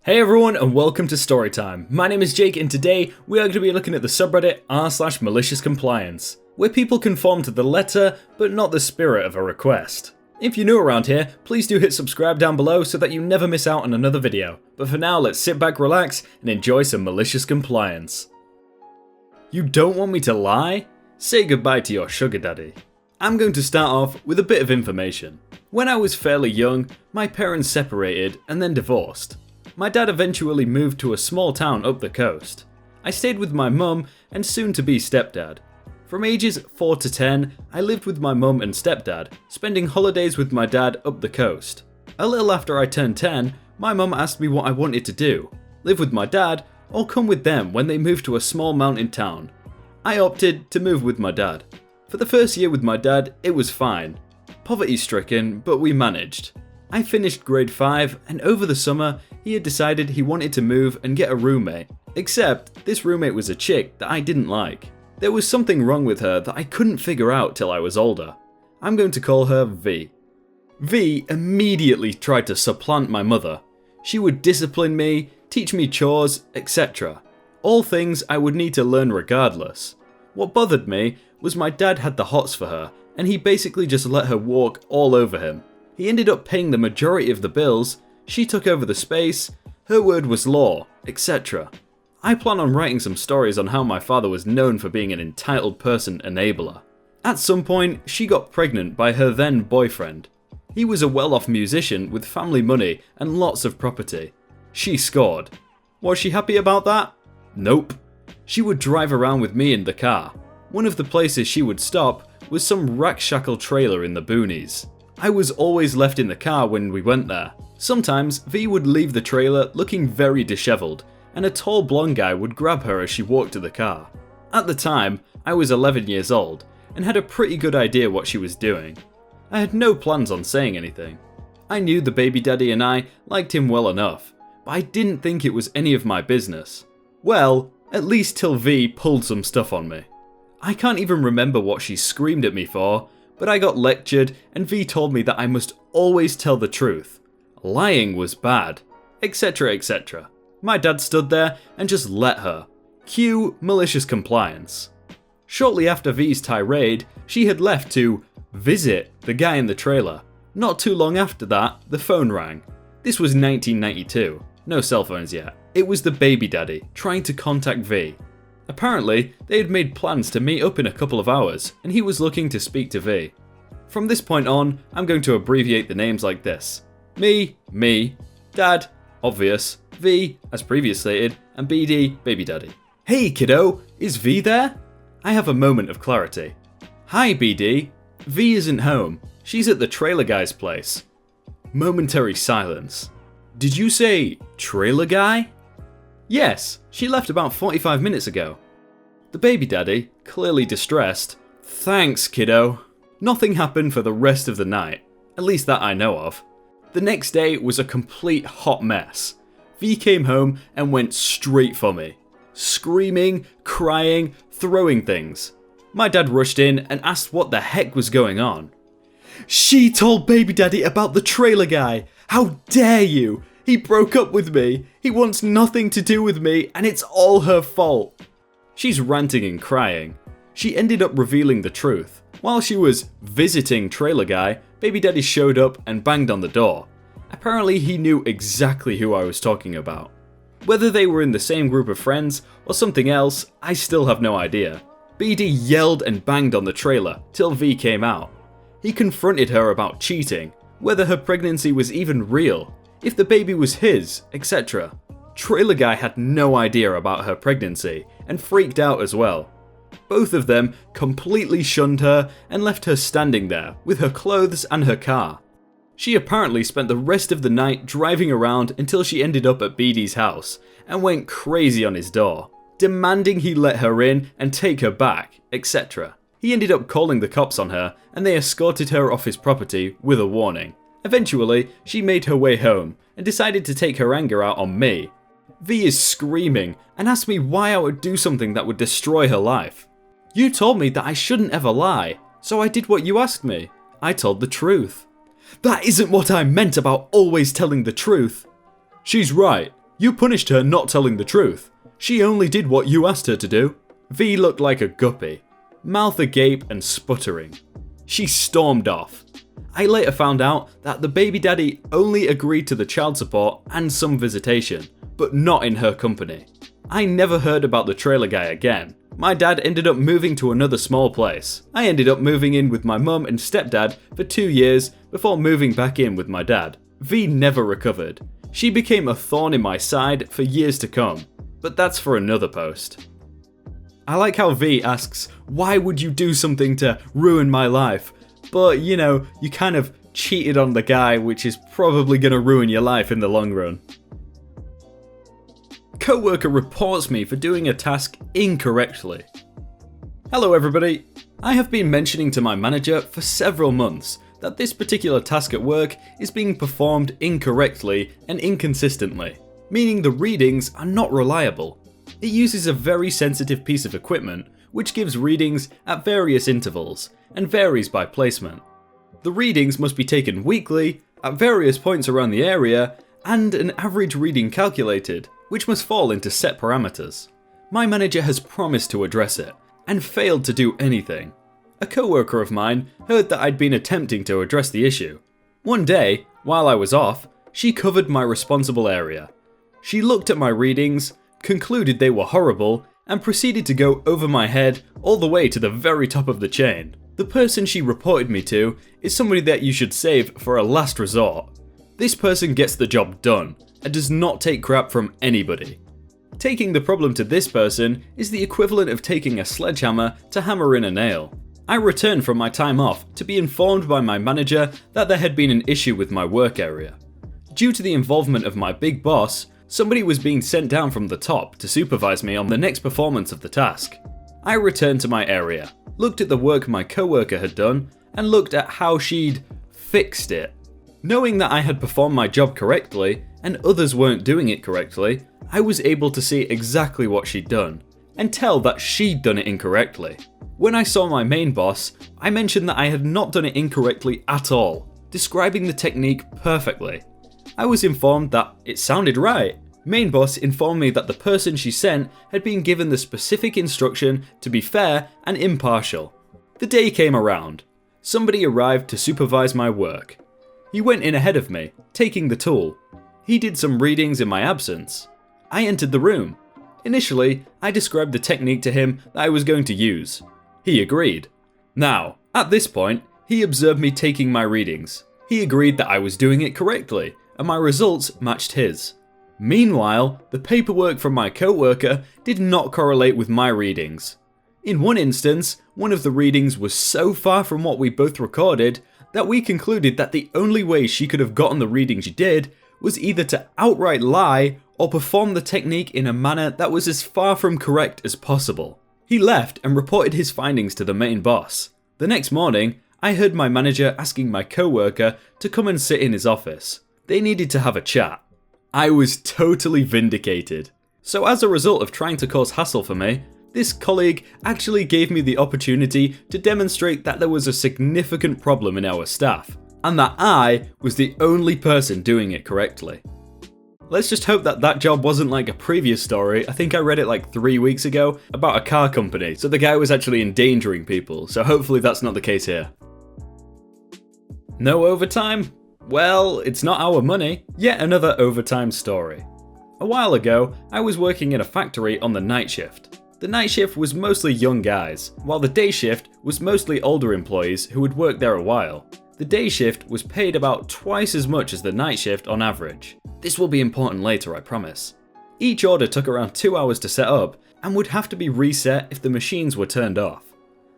Hey everyone and welcome to Storytime. My name is Jake and today we are going to be looking at the subreddit r/maliciouscompliance, where people conform to the letter but not the spirit of a request. If you're new around here, please do hit subscribe down below so that you never miss out on another video. But for now, let's sit back, relax, and enjoy some malicious compliance. You don't want me to lie? Say goodbye to your sugar daddy. I'm going to start off with a bit of information. When I was fairly young, my parents separated and then divorced. My dad eventually moved to a small town up the coast. I stayed with my mum and soon to be stepdad. From ages 4 to 10, I lived with my mum and stepdad, spending holidays with my dad up the coast. A little after I turned 10, my mum asked me what I wanted to do, live with my dad or come with them when they moved to a small mountain town. I opted to move with my dad. For the first year with my dad, it was fine. Poverty stricken, but we managed. I finished grade 5 and over the summer he had decided he wanted to move and get a roommate, except this roommate was a chick that I didn't like. There was something wrong with her that I couldn't figure out till I was older. I'm going to call her V. V immediately tried to supplant my mother. She would discipline me, teach me chores, etc. All things I would need to learn regardless. What bothered me was my dad had the hots for her and he basically just let her walk all over him. He ended up paying the majority of the bills, she took over the space, her word was law, etc. I plan on writing some stories on how my father was known for being an entitled person enabler. At some point, she got pregnant by her then boyfriend. He was a well-off musician with family money and lots of property. She scored. Was she happy about that? Nope. She would drive around with me in the car. One of the places she would stop was some ramshackle trailer in the boonies. I was always left in the car when we went there. Sometimes V would leave the trailer looking very disheveled, and a tall blonde guy would grab her as she walked to the car. At the time, I was 11 years old and had a pretty good idea what she was doing. I had no plans on saying anything. I knew the baby daddy and I liked him well enough, but I didn't think it was any of my business. Well, at least till V pulled some stuff on me. I can't even remember what she screamed at me for, but I got lectured and V told me that I must always tell the truth. Lying was bad, etc, etc. My dad stood there and just let her. Cue malicious compliance. Shortly after V's tirade, she had left to visit the guy in the trailer. Not too long after that, the phone rang. This was 1992, no cell phones yet. It was the baby daddy trying to contact V. Apparently, they had made plans to meet up in a couple of hours and he was looking to speak to V. From this point on, I'm going to abbreviate the names like this. Me, Dad, obvious, V, as previously stated, and BD, baby daddy. Hey kiddo, is V there? I have a moment of clarity. Hi BD, V isn't home, she's at the trailer guy's place. Momentary silence. Did you say trailer guy? Yes, she left about 45 minutes ago. The baby daddy, clearly distressed. Thanks, kiddo. Nothing happened for the rest of the night, at least that I know of. The next day was a complete hot mess. V came home and went straight for me. Screaming, crying, throwing things. My dad rushed in and asked what the heck was going on. She told baby daddy about the trailer guy. How dare you? He broke up with me, he wants nothing to do with me, and it's all her fault. She's ranting and crying. She ended up revealing the truth. While she was visiting trailer guy, baby daddy showed up and banged on the door. Apparently he knew exactly who I was talking about. Whether they were in the same group of friends or something else, I still have no idea. BD yelled and banged on the trailer till V came out. He confronted her about cheating, whether her pregnancy was even real, if the baby was his, etc. Trailer guy had no idea about her pregnancy and freaked out as well. Both of them completely shunned her and left her standing there with her clothes and her car. She apparently spent the rest of the night driving around until she ended up at BD's house and went crazy on his door, demanding he let her in and take her back, etc. He ended up calling the cops on her and they escorted her off his property with a warning. Eventually, she made her way home and decided to take her anger out on me. V is screaming and asked me why I would do something that would destroy her life. You told me that I shouldn't ever lie, so I did what you asked me. I told the truth. That isn't what I meant about always telling the truth. She's right. You punished her not telling the truth. She only did what you asked her to do. V looked like a guppy, mouth agape and sputtering. She stormed off. I later found out that the baby daddy only agreed to the child support and some visitation, but not in her company. I never heard about the trailer guy again. My dad ended up moving to another small place. I ended up moving in with my mum and stepdad for 2 years before moving back in with my dad. V never recovered. She became a thorn in my side for years to come, but that's for another post. I like how V asks, why would you do something to ruin my life? But you know, you kind of cheated on the guy, which is probably gonna ruin your life in the long run. Coworker reports me for doing a task incorrectly. Hello everybody. I have been mentioning to my manager for several months that this particular task at work is being performed incorrectly and inconsistently, meaning the readings are not reliable. It uses a very sensitive piece of equipment which gives readings at various intervals and varies by placement. The readings must be taken weekly, at various points around the area, and an average reading calculated, which must fall into set parameters. My manager has promised to address it, and failed to do anything. A coworker of mine heard that I'd been attempting to address the issue. One day, while I was off, she covered my responsible area. She looked at my readings, concluded they were horrible, and proceeded to go over my head all the way to the very top of the chain. The person she reported me to is somebody that you should save for a last resort. This person gets the job done, and does not take crap from anybody. Taking the problem to this person is the equivalent of taking a sledgehammer to hammer in a nail. I returned from my time off to be informed by my manager that there had been an issue with my work area. Due to the involvement of my big boss, somebody was being sent down from the top to supervise me on the next performance of the task. I returned to my area, looked at the work my coworker had done, and looked at how she'd fixed it. Knowing that I had performed my job correctly, and others weren't doing it correctly, I was able to see exactly what she'd done, and tell that she'd done it incorrectly. When I saw my main boss, I mentioned that I had not done it incorrectly at all, describing the technique perfectly. I was informed that it sounded right. Main boss informed me that the person she sent had been given the specific instruction to be fair and impartial. The day came around. Somebody arrived to supervise my work. He went in ahead of me, taking the tool. He did some readings in my absence. I entered the room. Initially, I described the technique to him that I was going to use. He agreed. Now, at this point, he observed me taking my readings. He agreed that I was doing it correctly, and my results matched his. Meanwhile, the paperwork from my coworker did not correlate with my readings. In one instance, one of the readings was so far from what we both recorded that we concluded that the only way she could have gotten the reading she did was either to outright lie or perform the technique in a manner that was as far from correct as possible. He left and reported his findings to the main boss. The next morning, I heard my manager asking my coworker to come and sit in his office. They needed to have a chat. I was totally vindicated. So as a result of trying to cause hassle for me, this colleague actually gave me the opportunity to demonstrate that there was a significant problem in our staff, and that I was the only person doing it correctly. Let's just hope that that job wasn't like a previous story. I think I read it like 3 weeks ago about a car company, so the guy was actually endangering people, so hopefully that's not the case here. No overtime? Well, it's not our money. Yet another overtime story. A while ago, I was working in a factory on the night shift. The night shift was mostly young guys, while the day shift was mostly older employees who had worked there a while. The day shift was paid about twice as much as the night shift on average. This will be important later, I promise. Each order took around 2 hours to set up and would have to be reset if the machines were turned off.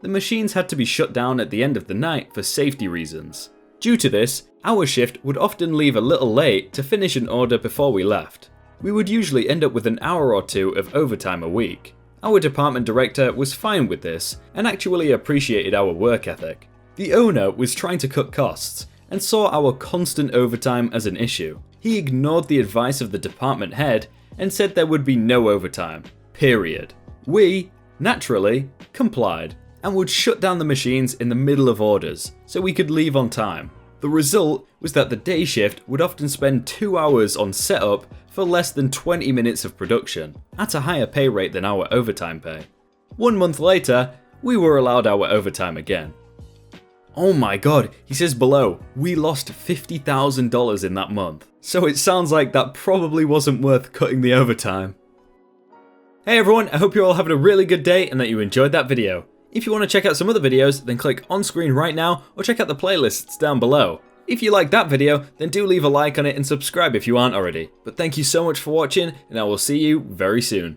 The machines had to be shut down at the end of the night for safety reasons. Due to this, our shift would often leave a little late to finish an order before we left. We would usually end up with an hour or two of overtime a week. Our department director was fine with this and actually appreciated our work ethic. The owner was trying to cut costs and saw our constant overtime as an issue. He ignored the advice of the department head and said there would be no overtime, period. We, naturally, complied and would shut down the machines in the middle of orders so we could leave on time. The result was that the day shift would often spend 2 hours on setup for less than 20 minutes of production, at a higher pay rate than our overtime pay. 1 month later, we were allowed our overtime again. Oh my god, he says below, we lost $50,000 in that month. So it sounds like that probably wasn't worth cutting the overtime. Hey everyone, I hope you're all having a really good day and that you enjoyed that video. If you want to check out some other videos, then click on screen right now or check out the playlists down below. If you liked that video, then do leave a like on it and subscribe if you aren't already. But thank you so much for watching and I will see you very soon.